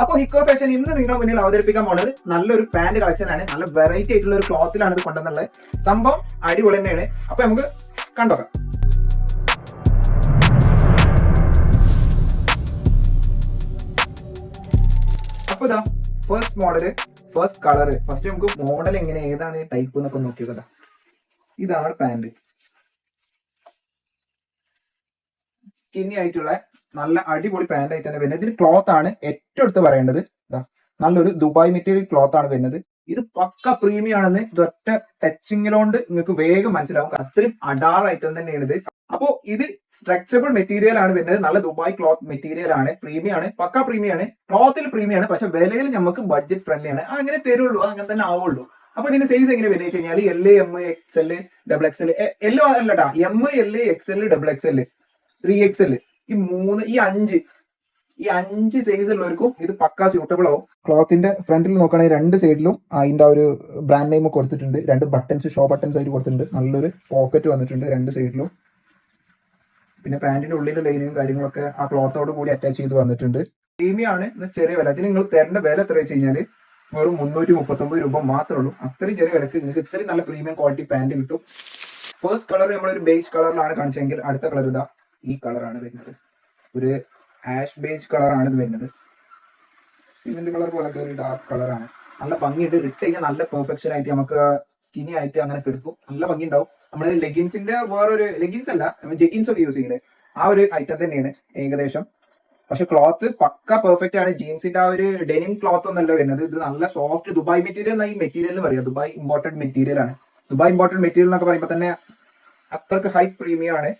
അപ്പോൾ ഹിക്കോ ഫാഷൻ ഇന്ന് നിങ്ങളുടെ മുന്നിൽ അവതരിപ്പിക്കാൻ പോണത് നല്ലൊരു പാന്റ് കളക്ഷൻ ആണ്. നല്ല വെറൈറ്റി ആയിട്ടുള്ള ഒരു ക്ലോത്തിലാണ് ഇത് കൊണ്ടുവന്നുള്ളത്. സംഭവം അടിപൊളി തന്നെയാണ്. അപ്പൊ നമുക്ക് കണ്ടോക്കാം. അപ്പൊ ഇതാ first model, first colour. First നമുക്ക് മോഡൽ എങ്ങനെ, ഏതാണ് ടൈപ്പ് എന്നൊക്കെ നോക്കിയോക്കതാ. ഇതാണ് പാന്റ്. സ്കിന്നി ആയിട്ടുള്ള നല്ല അടിപൊളി പാന്റ് ആയിട്ടാണ് വരുന്നത്. ഇതിന് ക്ലോത്ത് ആണ് ഏറ്റവും എടുത്ത് പറയേണ്ടത്. നല്ലൊരു ദുബായ് മെറ്റീരിയൽ ക്ലോത്ത് ആണ് വരുന്നത്. ഇത് പക്ക പ്രീമിയം ആണെന്ന് ഇതൊറ്റ ടച്ചിങ്ങിലോണ്ട് നിങ്ങൾക്ക് വേഗം മനസ്സിലാവും. അത്രയും അഡാർ ഐറ്റം തന്നെയാണ് ഇത്. അപ്പോ ഇത് സ്ട്രെച്ചബിൾ മെറ്റീരിയൽ ആണ് വരുന്നത്. നല്ല ദുബായ് ക്ലോത്ത് മെറ്റീരിയൽ ആണ്. പ്രീമിയം ആണ്, പക്ക പ്രീമിയം ആണ്. ക്ലോത്തിൽ പ്രീമിയം ആണ്, പക്ഷെ വിലയിൽ നമുക്ക് ബഡ്ജറ്റ് ഫ്രണ്ട്ലി ആണ്. അങ്ങനെ തരുള്ളൂ, അങ്ങനെ തന്നെ ആവുള്ളൂ. അപ്പൊ ഇതിന്റെ സൈസ് എങ്ങനെ വരുന്നത് വെച്ച് കഴിഞ്ഞാൽ L, M, X L, double X L, എല്ലോ അല്ലട്ടാ, M, L, X L, double X L, 3XL, ഈ അഞ്ച് സൈസ് ഉള്ളവർക്കും ഇത് പക്കാ സ്യൂട്ടബിൾ ആവും. ക്ലോത്തിന്റെ ഫ്രണ്ടിൽ നോക്കുകയാണെങ്കിൽ രണ്ട് സൈഡിലും അതിന്റെ ഒരു ബ്രാൻഡ് നെയിം കൊടുത്തിട്ടുണ്ട്. രണ്ട് ബട്ടൺസ്, ഷോ ബട്ടൺസ് ആയിട്ട് കൊടുത്തിട്ടുണ്ട്. നല്ലൊരു പോക്കറ്റ് വന്നിട്ടുണ്ട് രണ്ട് സൈഡിലും. പിന്നെ പാന്റിന്റെ ഉള്ളിലെ ലൈനിങ്ങും കാര്യങ്ങളൊക്കെ ആ ക്ലോത്തോട് കൂടി അറ്റാച്ച് ചെയ്ത് വന്നിട്ടുണ്ട്. പ്രീമിയം ആണ്, ചെറിയ വില. അതിന് നിങ്ങൾ തരേണ്ട വില എത്ര വെച്ച് കഴിഞ്ഞാൽ വെറും 339 രൂപ മാത്രമേ ഉള്ളൂ. അത്രയും ചെറിയ വിലക്ക് നിങ്ങൾക്ക് ഇത്രയും നല്ല പ്രീമിയം ക്വാളിറ്റി പാന്റ് കിട്ടും. ഫസ്റ്റ് കളർ നമ്മളൊരു ബേജ് കളറിലാണ് കാണിച്ചെങ്കിൽ അടുത്ത കളർ ഇതാ ഈ കളറാണ് വരുന്നത്. ഒരു ആഷ് ബേജ് കളറാണ് ഇത് വരുന്നത്. സിമെന്റ് കളർ പോലൊക്കെ ഒരു ഡാർക്ക് കളറാണ്. നല്ല ഭംഗിയുണ്ട്. ഇട്ട് കഴിഞ്ഞാൽ നല്ല പെർഫെക്ഷൻ ആയിട്ട് നമുക്ക് സ്കിന്നി ആയിട്ട് അങ്ങനെ കിടക്കും. നല്ല ഭംഗി ഉണ്ടാവും. നമ്മൾ ലെഗിൻസിന്റെ വേറൊരു ലെഗിൻസ് അല്ല, ജെഗിൻസ് ഒക്കെ യൂസ് ചെയ്യുന്നത് ആ ഒരു ഐറ്റം തന്നെയാണ് ഏകദേശം. പക്ഷെ ക്ലോത്ത് പക്ക പെർഫെക്റ്റ് ആണ്. ജീൻസിന്റെ ആ ഒരു ഡെനിം ക്ലോത്ത് ഒന്നല്ല വരുന്നത്. ഇത് നല്ല സോഫ്റ്റ് ദുബായ് മെറ്റീരിയൽ ഈ മെറ്റീരിയൽ എന്ന് പറയാം. ദുബായ് ഇമ്പോർട്ടഡ് മെറ്റീരിയൽ ആണ്. ദുബായ് ഇമ്പോർട്ടഡ് മെറ്റീരിയൽ എന്നൊക്കെ പറയുമ്പോൾ തന്നെ അത്രക്ക് ഹൈ പ്രീമിയം ആണ്.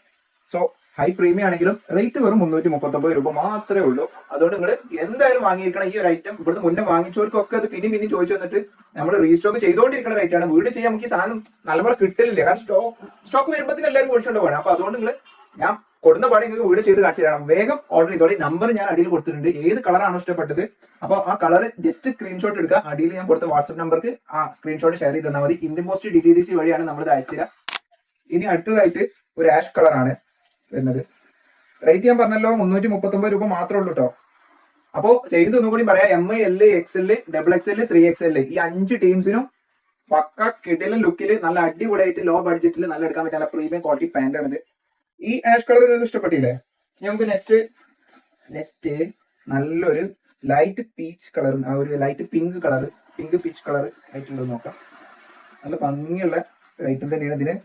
സോ ഹൈ പ്രീമിയം ആണെങ്കിലും റേറ്റ് വെറും 339 രൂപ മാത്രമേ ഉള്ളൂ. അതുകൊണ്ട് നിങ്ങൾ എന്തായാലും വാങ്ങിയിരിക്കണം ഈ ഒരു ഐറ്റം. ഇവിടുന്ന് മുന്നേ വാങ്ങിച്ചവർക്കൊക്കെ അത് പിന്നെയും ചോദിച്ചു വന്നിട്ട് നമ്മൾ റീസ്റ്റോക്ക് ചെയ്തുകൊണ്ടിരിക്കുന്ന റേറ്റ് ആണ്. വീട് ചെയ്യാൻ നമുക്ക് ഈ സാധനം നല്ലപോലെ കിട്ടില്ല. കാരണം സ്റ്റോക്ക് വരുമ്പോഴത്തേന് എല്ലാവരും മേടിച്ചുകൊണ്ട് പോകണം. അപ്പൊ അതുകൊണ്ട് നിങ്ങൾ ഞാൻ കൊടുന്ന പാടെ നിങ്ങൾക്ക് വീട് ചെയ്ത് കാണിച്ചു തരാം. വേഗം ഓർഡർ ചെയ്തോളി. നമ്പർ ഞാൻ അടിയിൽ കൊടുത്തിട്ടുണ്ട്. ഏത് കളറാണോ ഇഷ്ടപ്പെട്ടത് അപ്പോൾ ആ കളർ ജസ്റ്റ് സ്ക്രീൻഷോട്ട് എടുക്കുക. അടിയിൽ ഞാൻ കൊടുത്ത വാട്സ്ആപ്പ് നമ്പർക്ക് ആ സ്ക്രീൻഷോട്ട് ഷെയർ ചെയ്ത് തന്നാൽ മതി. ഇന്ത്യൻ പോസ്റ്റ് DTDC വഴിയാണ് നമ്മൾ ഇത് അയച്ചുതരാം. ഇനി അടുത്തതായിട്ട് ഒരു ആഷ് കളറാണ് വരുന്നത്. റേറ്റ് ഞാൻ പറഞ്ഞല്ലോ 339 രൂപ മാത്രമേ ഉള്ളൂ കേട്ടോ. അപ്പോ സൈസ് ഒന്നുകൂടി പറയാം. M, L, X L, double X L, 3XL ഈ 5 ടീംസിനും പക്ക കിടിലൻ ലുക്കിൽ നല്ല അടിപൊളിയായിട്ട് ലോ ബഡ്ജറ്റിൽ നല്ല എടുക്കാൻ പറ്റിയ പ്രീമിയം ക്വാളിറ്റി പാന്റ് ആണിത്. ഈ ആഷ് കളർ നിങ്ങൾക്ക് ഇഷ്ടപ്പെട്ടില്ലേ? നമുക്ക് നെക്സ്റ്റ് നല്ലൊരു ലൈറ്റ് പീച്ച് കളർ, ആ ഒരു ലൈറ്റ് പിങ്ക് പീച്ച് കളർ ആയിട്ടുള്ളത് നോക്കാം. നല്ല ഭംഗിയുള്ള ഐറ്റം തന്നെയാണ്. ഇതിന്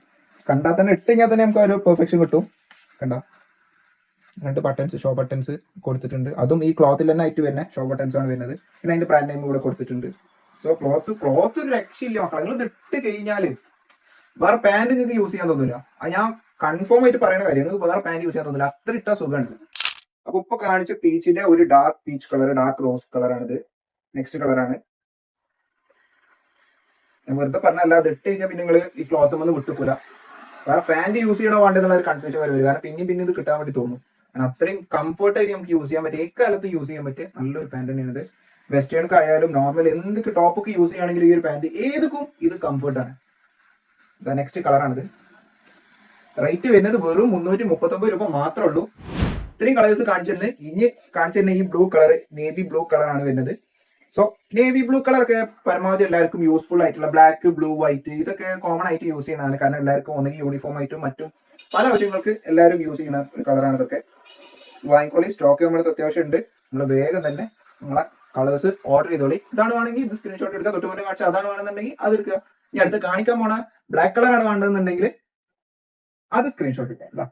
കണ്ടാൽ തന്നെ ഇട്ട് കഴിഞ്ഞാൽ തന്നെ നമുക്ക് ഒരു പെർഫെക്ഷൻ കിട്ടും. കണ്ട രണ്ട് ബട്ടൺസ്, ഷോ ബട്ടൺസ് കൊടുത്തിട്ടുണ്ട്. അതും ഈ ക്ലോത്തിൽ തന്നെ ആയിട്ട് വരുന്ന ഷോ ബട്ടൺസ് ആണ് വരുന്നത്. പിന്നെ അതിന്റെ ബ്രാൻഡ് നെയിം കൂടെ കൊടുത്തിട്ടുണ്ട്. സോ ക്ലോത്ത് ഒരു രക്ഷയില്ല മക്കളെ. നിങ്ങൾ ഇട്ട് കഴിഞ്ഞാൽ വേറെ പാന്റ് നിങ്ങൾക്ക് യൂസ് ചെയ്യാൻ തോന്നില്ല. ഞാൻ കൺഫേം ആയിട്ട് പറയുന്ന കാര്യം, നിങ്ങൾക്ക് വേറെ പാന്റ് യൂസ് ചെയ്യാൻ തോന്നില്ല. അത്ര ഇട്ടാ സുഖമാണ്. അപ്പൊ ഇപ്പൊ കാണിച്ച പീച്ചിന്റെ ഒരു dark peach colour, dark rose കളറാണിത്. നെക്സ്റ്റ് കളറാണ്. ഞാൻ വെറുതെ പറഞ്ഞല്ല, അത് ഇട്ട് കഴിഞ്ഞാൽ പിന്നെ നിങ്ങൾ ഈ ക്ലോത്ത് ഒന്ന് വിട്ടുപോരാ. വേറെ പാന്റ് യൂസ് ചെയ്യണോ വേണ്ടെന്നുള്ള ഒരു കൺഫ്യൂഷൻ വരും. കാരണം പിന്നെ ഇത് കിട്ടാൻ വേണ്ടി തോന്നും. കാരണം അത്രയും കംഫർട്ടായിട്ട് നമുക്ക് യൂസ് ചെയ്യാൻ പറ്റും. എക്കാലത്ത് യൂസ് ചെയ്യാൻ പറ്റിയ നല്ലൊരു പാന്റ് തന്നെയാണ്. വെസ്റ്റേൺക്ക് ആയാലും നോർമൽ എന്തൊക്കെ ടോപ്പൊക്കെ യൂസ് ചെയ്യുകയാണെങ്കിൽ ഈ ഒരു പാന്റ് ഏതൊക്കെ ഇത് കംഫർട്ടാണ്. നെക്സ്റ്റ് കളറാണിത്. റേറ്റ് വരുന്നത് വെറും 339 രൂപ മാത്രമേ ഉള്ളൂ. ഇത്രയും കളേഴ്സ് കാണിച്ചിരുന്നത്. ഇനി കാണിച്ചിരുന്ന ഈ ബ്ലൂ കളർ, നേവി ബ്ലൂ കളറാണ് വരുന്നത്. സോ നേവി ബ്ലൂ കളർ ഒക്കെ പരമാവധി എല്ലാവർക്കും യൂസ്ഫുൾ ആയിട്ടുള്ള, ബ്ലാക്ക്, ബ്ലൂ, വൈറ്റ് ഇതൊക്കെ കോമൺ ആയിട്ട് യൂസ് ചെയ്യുന്നതാണ്. കാരണം എല്ലാവർക്കും ഒന്നെങ്കിൽ യൂണിഫോം ആയിട്ടും മറ്റും പല ആവശ്യങ്ങൾക്ക് എല്ലാവരും യൂസ് ചെയ്യുന്ന ഒരു കളറാണ് ഇതൊക്കെ. വാങ്ങിക്കോളി. സ്റ്റോക്ക് നമ്മുടെ അത്യാവശ്യം ഉണ്ട്. നമ്മൾ വേഗം തന്നെ നമ്മളെ കളേഴ്സ് ഓർഡർ ചെയ്തോളി. ഇതാണ് വേണമെങ്കിൽ ഇത് സ്ക്രീൻഷോട്ട് എടുക്കുക. തൊട്ടുമുന്നേ കാണിച്ച അതാണ് വേണമെന്നുണ്ടെങ്കിൽ അത് എടുക്കുക. ഇനി അടുത്ത് കാണിക്കാൻ പോണ ബ്ലാക്ക് കളറാണ് വേണ്ടതെന്നുണ്ടെങ്കിൽ അത് സ്ക്രീൻഷോട്ട് എടുക്കാം.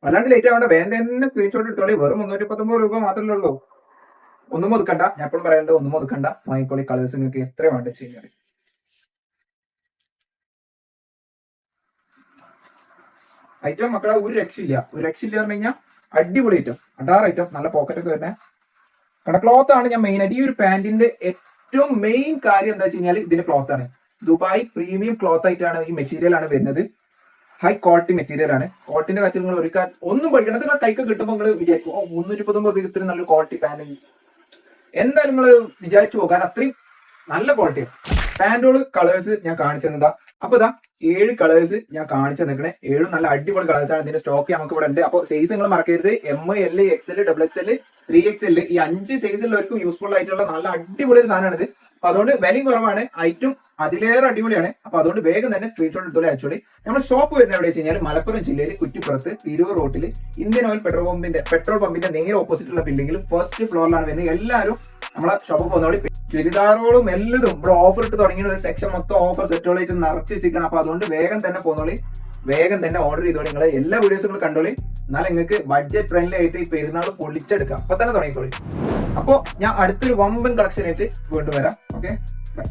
വല്ലാണ്ട് ലേറ്റ് ആവേണ്ട, വേണ്ട തന്നെ സ്ക്രീൻഷോട്ട് എടുത്തോളി. വെറും 339 രൂപ മാത്രമേ ഉള്ളൂ. ഒന്നും ഒതുക്കണ്ട. ഞാൻ എപ്പോഴും പറയേണ്ടത് ഒന്നും ഒതുക്കണ്ട. വാങ്ങിക്കോളി. കളേഴ്സ് നിങ്ങൾക്ക് എത്ര വേണ്ട വെച്ച് കഴിഞ്ഞാൽ. ഐറ്റം മക്കളെ ഒരു രക്ഷയില്ല പറഞ്ഞു കഴിഞ്ഞാൽ അടിപൊളി ഐറ്റം, അടാർ ഐറ്റം. നല്ല പോക്കറ്റ് ഒക്കെ വരുന്നത്. കാരണം ക്ലോത്ത് ആണ് ഞാൻ മെയിൻ ആയിട്ട്. ഈ ഒരു പാന്റിന്റെ ഏറ്റവും മെയിൻ കാര്യം എന്താ വെച്ച് കഴിഞ്ഞാൽ ഇതിന്റെ ക്ലോത്ത് ആണ്. ദുബായ് പ്രീമിയം ക്ലോത്ത് ആയിട്ടാണ് ഈ മെറ്റീരിയൽ ആണ് വരുന്നത്. ഹൈ ക്വാളിറ്റി മെറ്റീരിയൽ ആണ്. ക്വാളിറ്റിന്റെ കാര്യത്തിൽ നിങ്ങൾ ഒന്നും പഠിക്കണം. നിങ്ങൾ കൈക്ക് കിട്ടുമ്പോൾ നിങ്ങൾ വിചാരിക്കും 339 രൂപ ഇത്രയും നല്ല ക്വാളിറ്റി പാന്റ്. എന്തായാലും നിങ്ങൾ വിചാരിച്ചു പോകാൻ അത്രയും നല്ല ക്വാളിറ്റിയാണ്. പാന്റുകൾ കളേഴ്സ് ഞാൻ കാണിച്ചു തന്നതാ. അപ്പൊ ഇതാ 7 കളേഴ്സ് ഞാൻ കാണിച്ചു തന്നിക്കണേ. 7 നല്ല അടിപൊളി കളേഴ്സ് ആണ്. ഇതിന്റെ സ്റ്റോക്ക് നമുക്ക് ഇവിടെ ഉണ്ട്. അപ്പോൾ സൈസ് നിങ്ങൾ മറക്കരുത്. M, L, X L, double X L, 3XL ഈ 5 സൈസിലുള്ളവർക്കും യൂസ്ഫുൾ ആയിട്ടുള്ള നല്ല അടിപൊളി ഒരു സാധനമാണിത്. അപ്പൊ അതുകൊണ്ട് വിലയും കുറവാണ്, ഐറ്റും അതിലേറെ അടിപൊളിയാണ്. അപ്പൊ അതുകൊണ്ട് വേഗം തന്നെ സ്ക്രീൻഷോട്ട് എടുത്തോളൂ. ആക്ച്വലി നമ്മുടെ ഷോപ്പ് വരുന്നത് എവിടെ വെച്ച് കഴിഞ്ഞാൽ മലപ്പുറം ജില്ലയിൽ കുറ്റിപ്പുറത്ത് തിരൂർ റോട്ടിൽ ഇന്ത്യൻ ഓയിൽ പെട്രോൾ പമ്പിന്റെ നേരെ ഓപ്പോസിറ്റുള്ള ബിൽഡിംഗിൽ ഫസ്റ്റ് ഫ്ലോറിലാണ് വരുന്നത്. എല്ലാവരും നമ്മളെ ഷോപ്പിൽ പോകുന്നതോടെ ചുരിദാറുകളും എല്ലതും ഇവിടെ ഓഫർ ഇട്ട് തുടങ്ങിയ ഒരു സെക്ഷൻ മൊത്തം ഓഫർ സെറ്റുകളായിട്ട് നിറച്ച് വെച്ചിരിക്കണം. അപ്പൊ അതുകൊണ്ട് വേഗം തന്നെ പോകുന്നോളി, വേഗം തന്നെ ഓർഡർ ചെയ്തോളി. നിങ്ങൾ എല്ലാ വീഡിയോസും നിങ്ങൾ കണ്ടോളി. എന്നാൽ നിങ്ങൾക്ക് ബഡ്ജറ്റ് ഫ്രണ്ട്ലി ആയിട്ട് ഈ പെരുന്നാൾ പൊളിച്ചെടുക്കാം. അപ്പൊ തന്നെ തുടങ്ങിക്കോളി. അപ്പൊ ഞാൻ അടുത്തൊരു വമ്പൻ കളക്ഷൻ ആയിട്ട് വീണ്ടും വരാം. Okay, by.